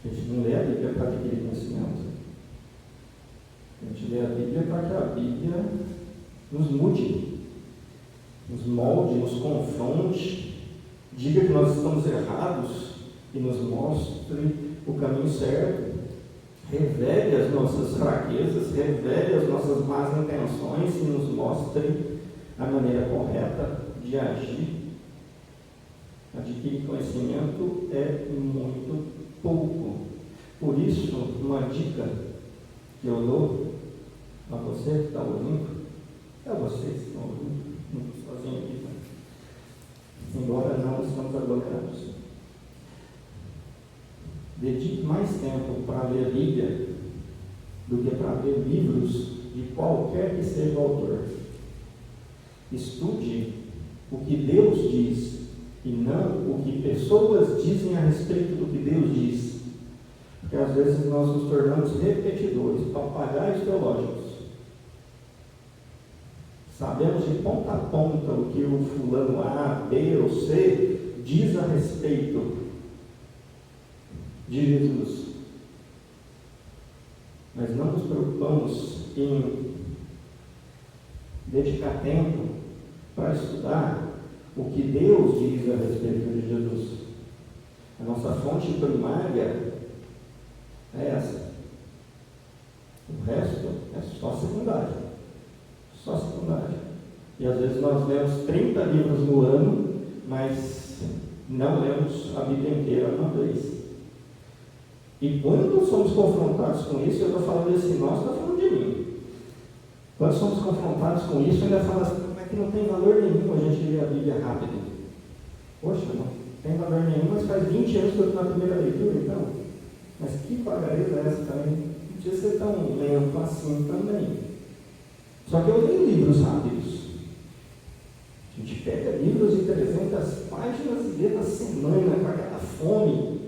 A gente não lê a Bíblia para adquirir conhecimento. A gente lê a Bíblia para que a Bíblia nos mude, nos molde, nos confronte, diga que nós estamos errados e nos mostre o caminho certo, revele as nossas fraquezas, revele as nossas más intenções e nos mostre a maneira correta de agir. Adquirir conhecimento é muito pouco. Por isso, uma dica que eu dou a você que está ouvindo, a vocês que estão ouvindo, não estou sozinho aqui, tá? Embora não estamos aglomerados. Dedique mais tempo para ler a Bíblia do que para ler livros de qualquer que seja o autor. Estude o que Deus diz e não o que pessoas dizem a respeito do que Deus diz. Porque às vezes nós nos tornamos repetidores, papagaios teológicos. Sabemos de ponta a ponta o que o fulano A, B ou C diz a respeito de Jesus. Mas não nos preocupamos em dedicar tempo para estudar o que Deus diz a respeito de Jesus. A nossa fonte primária é essa. O resto é só secundário. Só secundário. E às vezes nós lemos 30 livros no ano, mas não lemos a Bíblia inteira uma vez. E quando somos confrontados com isso, eu estou falando assim, nós estou falando de mim. Quando somos confrontados com isso, eu ainda falo assim, como é que não tem valor nenhum a gente ler a Bíblia rápido? Poxa, não tem valor nenhum, mas faz 20 anos que eu estou na primeira leitura, então. Mas que vagareza é essa também? Não podia ser tão lento assim também. Só que eu leio livros rápidos. A gente pega livros de 300 páginas e lê na semana com aquela fome.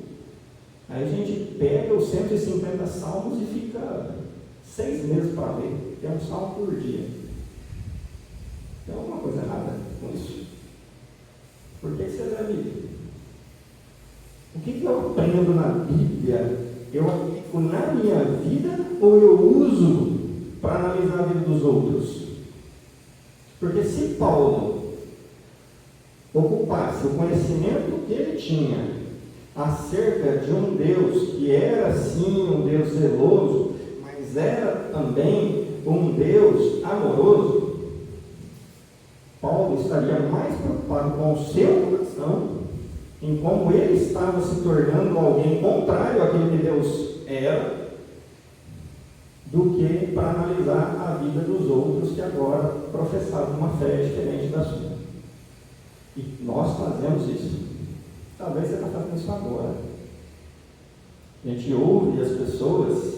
Aí a gente pega os 150 salmos e fica 6 meses para ler, que é um salmo por dia. Tem alguma coisa errada com isso? Por que você lê a Bíblia? O que eu aprendo na Bíblia? Eu aplico na minha vida ou eu uso para analisar a vida dos outros? Porque se Paulo ocupasse o conhecimento que ele tinha acerca de um Deus que era sim um Deus zeloso, mas era também um Deus amoroso, Paulo estaria mais preocupado com o seu coração, em como ele estava se tornando alguém contrário àquilo que Deus era, do que para analisar a vida dos outros que agora professavam uma fé diferente da sua. E nós fazemos isso. Talvez você está fazendo isso agora. A gente ouve as pessoas,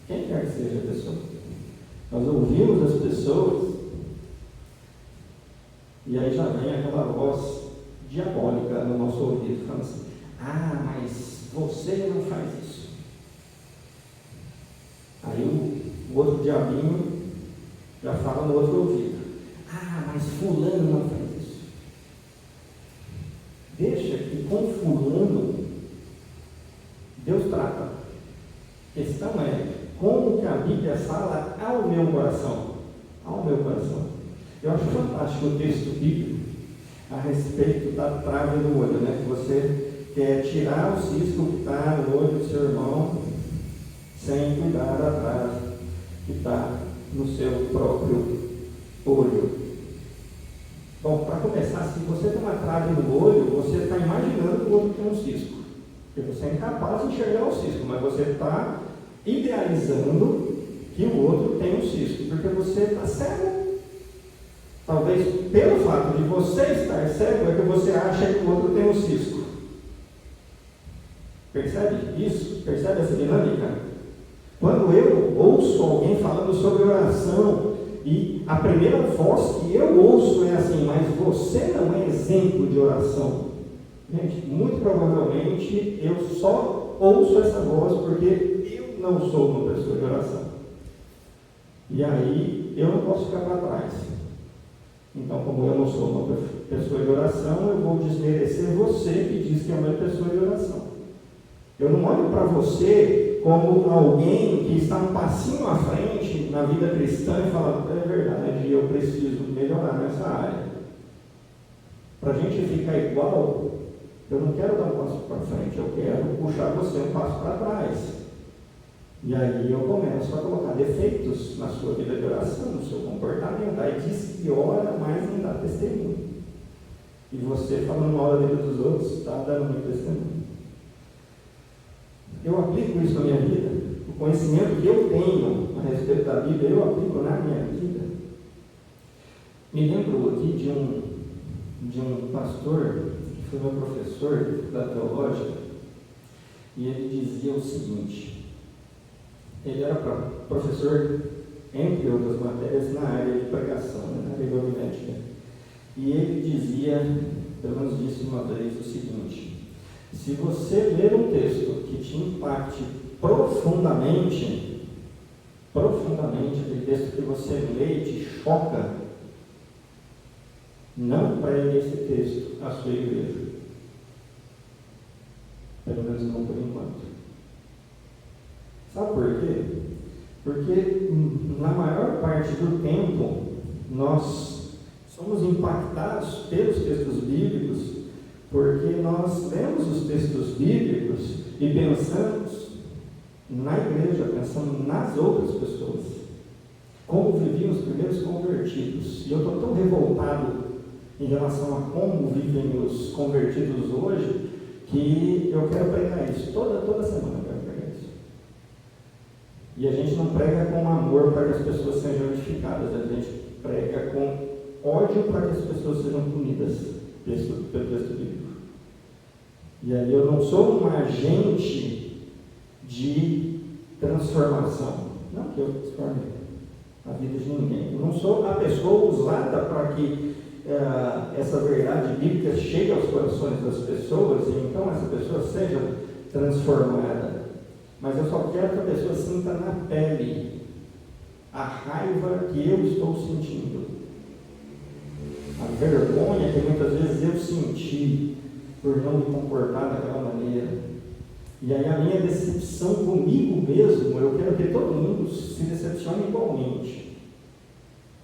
quem quer que seja a pessoa, Nós ouvimos as pessoas e aí já vem aquela voz diabólica no nosso ouvido, falando assim: ah, mas você não faz isso. Aí o outro diabinho já fala no outro ouvido: ah, mas fulano não faz isso. Deixa que com fulano Deus trata. A questão é como que a Bíblia fala ao meu coração. Ao meu coração. Eu acho fantástico o texto bíblico a respeito da trave do olho, né? Que você quer tirar o cisco que está no olho do seu irmão sem cuidar da trave que está no seu próprio olho. Bom, para começar, se você tem uma trave no olho, você está imaginando que o outro tem um cisco. Porque você é incapaz de enxergar o cisco, mas você está idealizando que o outro tem um cisco, porque você está cego. Talvez pelo fato de você estar cego é que você acha que o outro tem um cisco. Percebe isso? Percebe essa dinâmica? Quando eu ouço alguém falando sobre oração e a primeira voz que eu ouço é assim: mas você não é exemplo de oração. Gente, muito provavelmente eu só ouço essa voz porque eu não sou uma pessoa de oração. E aí eu não posso ficar para trás. Então, como eu não sou uma pessoa de oração, eu vou desmerecer você que diz que é uma pessoa de oração. Eu não olho para você como alguém que está um passinho à frente na vida cristã e fala: é verdade, eu preciso melhorar nessa área. Para a gente ficar igual, eu não quero dar um passo para frente, eu quero puxar você um passo para trás. E aí eu começo a colocar defeitos na sua vida de oração, no seu comportamento. Aí diz que ora, mas não dá testemunho. E você, falando mal da vida dos outros, está dando muito testemunho. Eu aplico isso na minha vida. O conhecimento que eu tenho a respeito da Bíblia, eu aplico na minha vida. Me lembro aqui de um pastor que foi meu professor da teológica, e ele dizia o seguinte: ele era professor, entre outras matérias, na área de pregação, na área homilética. E ele dizia, pelo menos disse uma vez, o seguinte: se você ler um texto que te impacte profundamente, aquele texto que você lê e te choca, não pregue esse texto à sua igreja. Pelo menos não por enquanto. Sabe por quê? Porque na maior parte do tempo nós somos impactados pelos textos bíblicos, porque nós lemos os textos bíblicos e pensamos na igreja, pensamos nas outras pessoas, como viviam os primeiros convertidos. E eu estou tão revoltado em relação a como vivem os convertidos hoje, que eu quero pregar isso toda semana. E a gente não prega com amor para que as pessoas sejam edificadas, a gente prega com ódio para que as pessoas sejam punidas pelo texto bíblico. E aí eu não sou um agente de transformação, não que eu transforme a vida de ninguém. Eu não sou a pessoa usada para que essa verdade bíblica chegue aos corações das pessoas e então essa pessoa seja transformada. Mas eu só quero que a pessoa sinta na pele a raiva que eu estou sentindo, a vergonha que muitas vezes eu senti por não me comportar daquela maneira. E aí a minha decepção comigo mesmo, eu quero que todo mundo se decepcione igualmente,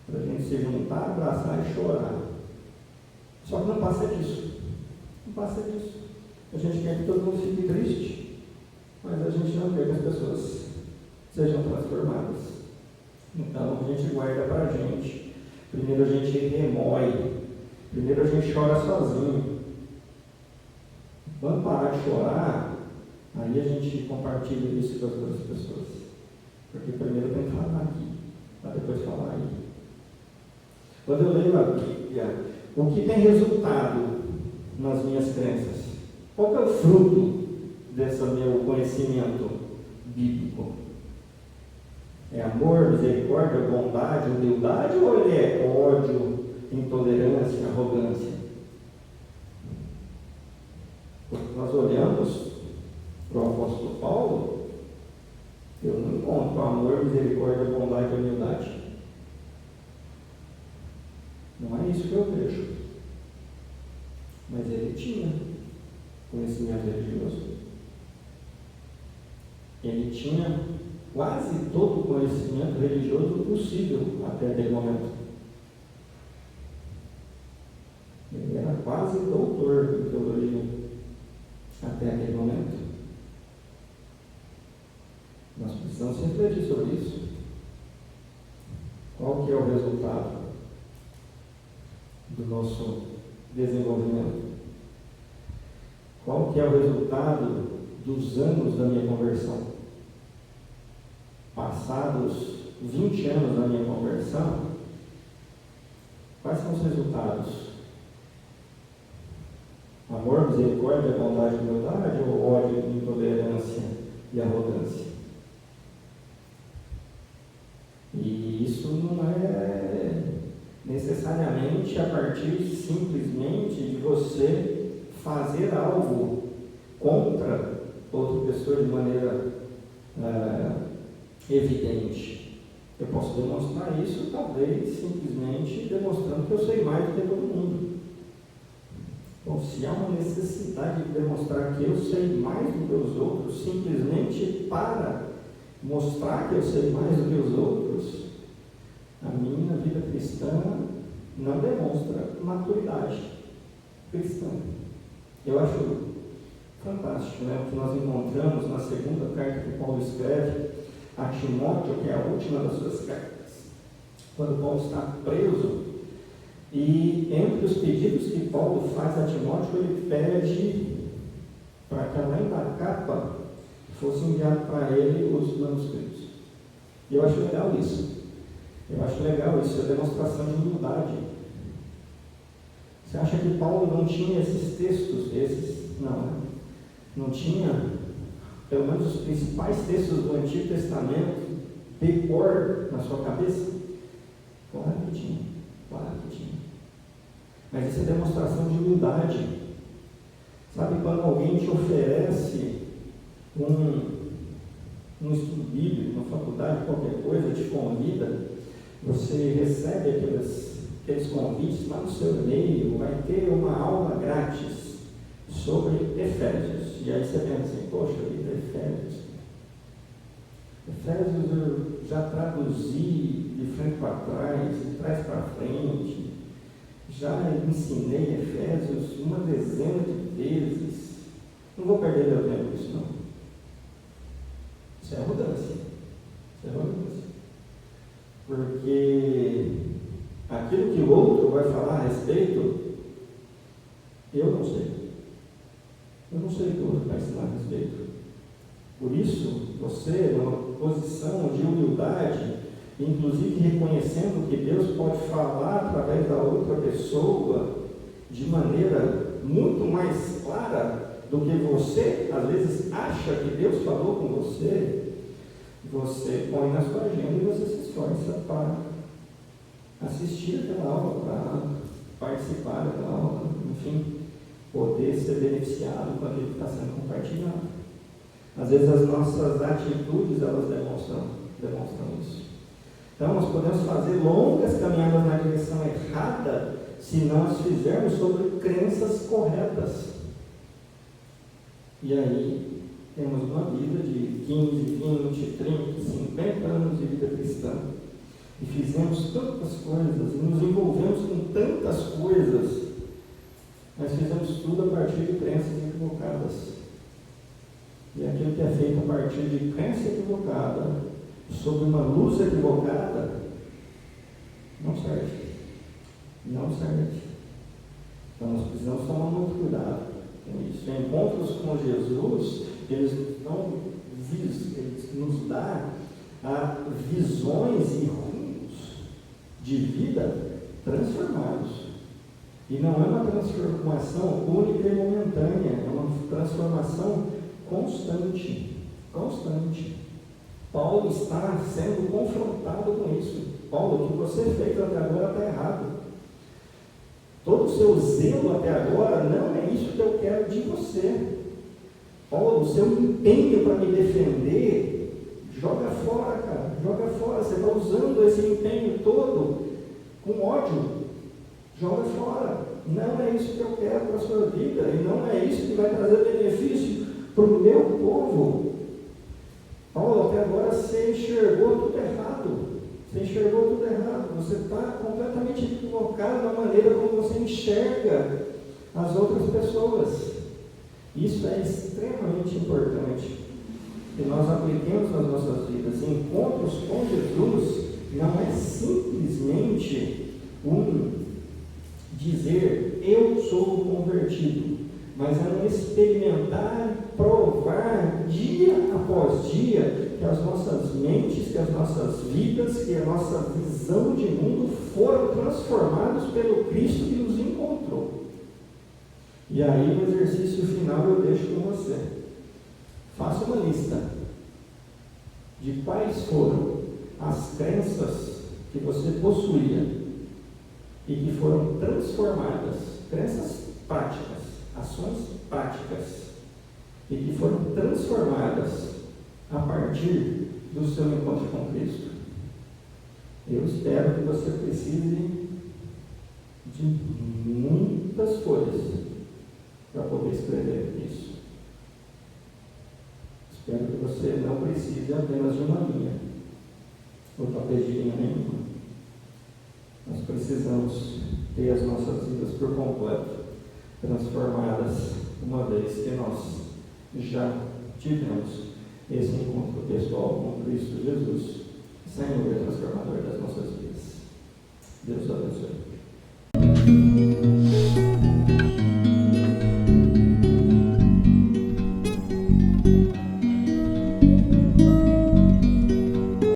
para a gente se juntar, abraçar e chorar. Só que não passa disso. Não passa disso. A gente quer que todo mundo fique triste, mas a gente não quer que as pessoas sejam transformadas. Então a gente guarda para a gente. Primeiro a gente remói. Primeiro a gente chora sozinho. Quando parar de chorar, aí a gente compartilha isso com as outras pessoas. Porque primeiro tem que falar aqui, para depois falar aí. Quando eu leio a Bíblia, o que tem resultado nas minhas crenças? Qual é o fruto desse meu conhecimento bíblico? É amor, misericórdia, bondade, humildade, ou ele é ódio, intolerância, arrogância? Quando nós olhamos para o apóstolo Paulo, eu não encontro amor, misericórdia, bondade e humildade. Não é isso que eu vejo. Mas ele tinha conhecimento religioso. Ele tinha quase todo o conhecimento religioso possível até aquele momento. Ele era quase doutor em teologia até aquele momento. Nós precisamos refletir sobre isso. Qual que é o resultado do nosso desenvolvimento? Qual que é o resultado dos anos da minha conversão? Passados 20 anos da minha conversão, quais são os resultados? Amor, misericórdia, bondade e humildade, ou ódio, intolerância e arrogância? E isso não é necessariamente a partir simplesmente de você fazer algo contra outra pessoa de maneira evidente. Eu posso demonstrar isso, talvez, simplesmente demonstrando que eu sei mais do que todo mundo. Bom, se há uma necessidade de demonstrar que eu sei mais do que os outros, simplesmente para mostrar que eu sei mais do que os outros, a minha vida cristã não demonstra maturidade cristã. Eu acho fantástico, né, o que nós encontramos na segunda carta que Paulo escreve a Timóteo, que é a última das suas cartas, quando Paulo está preso, e entre os pedidos que Paulo faz a Timóteo, ele pede para que além da capa fosse enviado para ele os manuscritos. E eu acho legal isso. É demonstração de humildade. Você acha que Paulo não tinha esses textos? Não tinha, pelo menos os principais textos do Antigo Testamento, de cor na sua cabeça? Claro que tinha. Mas isso é demonstração de humildade. Sabe quando alguém te oferece um estudo bíblico, uma faculdade, qualquer coisa, te convida, você recebe aqueles convites lá no seu e-mail, vai ter uma aula grátis sobre Efésios. E aí você pensa assim, poxa vida, Efésios eu já traduzi de frente para trás, de trás para frente, já ensinei Efésios uma dezena de vezes, não vou perder meu tempo com isso não. Isso é arrogância. Porque aquilo que o outro vai falar a respeito, eu não sei. Eu não sei o que o outro vai ensinar a respeito. Por isso, você, numa posição de humildade, inclusive reconhecendo que Deus pode falar através da outra pessoa de maneira muito mais clara do que você, às vezes, acha que Deus falou com você, você põe na sua agenda e você se esforça para assistir aquela aula, para participar daquela aula, enfim, poder ser beneficiado com aquilo que está sendo compartilhado. Às vezes as nossas atitudes, elas demonstram isso. Então nós podemos fazer longas caminhadas na direção errada se não as fizermos sobre crenças corretas. E aí temos uma vida de 15, 20, 30, 50 anos de vida cristã. E fizemos tantas coisas, e nos envolvemos com tantas coisas, mas fizemos tudo a partir de crenças equivocadas. E aquilo que é feito a partir de crença equivocada, sob uma luz equivocada, não serve. Então nós precisamos tomar muito cuidado com isso. Encontros com Jesus, eles nos dão visões e rumos de vida transformados. E não é uma transformação única e momentânea, é uma transformação constante. Paulo está sendo confrontado com isso. Paulo, o que você fez até agora está errado. Todo o seu zelo até agora não é isso que eu quero de você. Paulo, o seu empenho para me defender, joga fora, cara, joga fora. Você está usando esse empenho todo com ódio, joga fora. Não é isso que eu quero para a sua vida, e não é isso que vai trazer benefício para o meu povo. Paulo, até agora você enxergou tudo errado. Você está completamente equivocado na maneira como você enxerga as outras pessoas. Isso é extremamente importante que nós apliquemos nas nossas vidas. Encontros com Jesus não é simplesmente dizer eu sou convertido, mas é um experimentar, provar dia após dia que as nossas mentes, que as nossas vidas, que a nossa visão de mundo foram transformados pelo Cristo que nos encontrou. E aí o exercício final eu deixo com você. Faça uma lista de quais foram as crenças que você possuía e que foram transformadas, crenças práticas, ações práticas, e que foram transformadas a partir do seu encontro com Cristo. Eu espero que você precise de muitas folhas para poder escrever isso. Espero que você não precise apenas de uma linha, ou talvez de linha nenhuma. Nós precisamos ter as nossas vidas por completo transformadas, uma vez que nós já tivemos esse encontro pessoal com Cristo Jesus, Senhor e transformador das nossas vidas. Deus abençoe.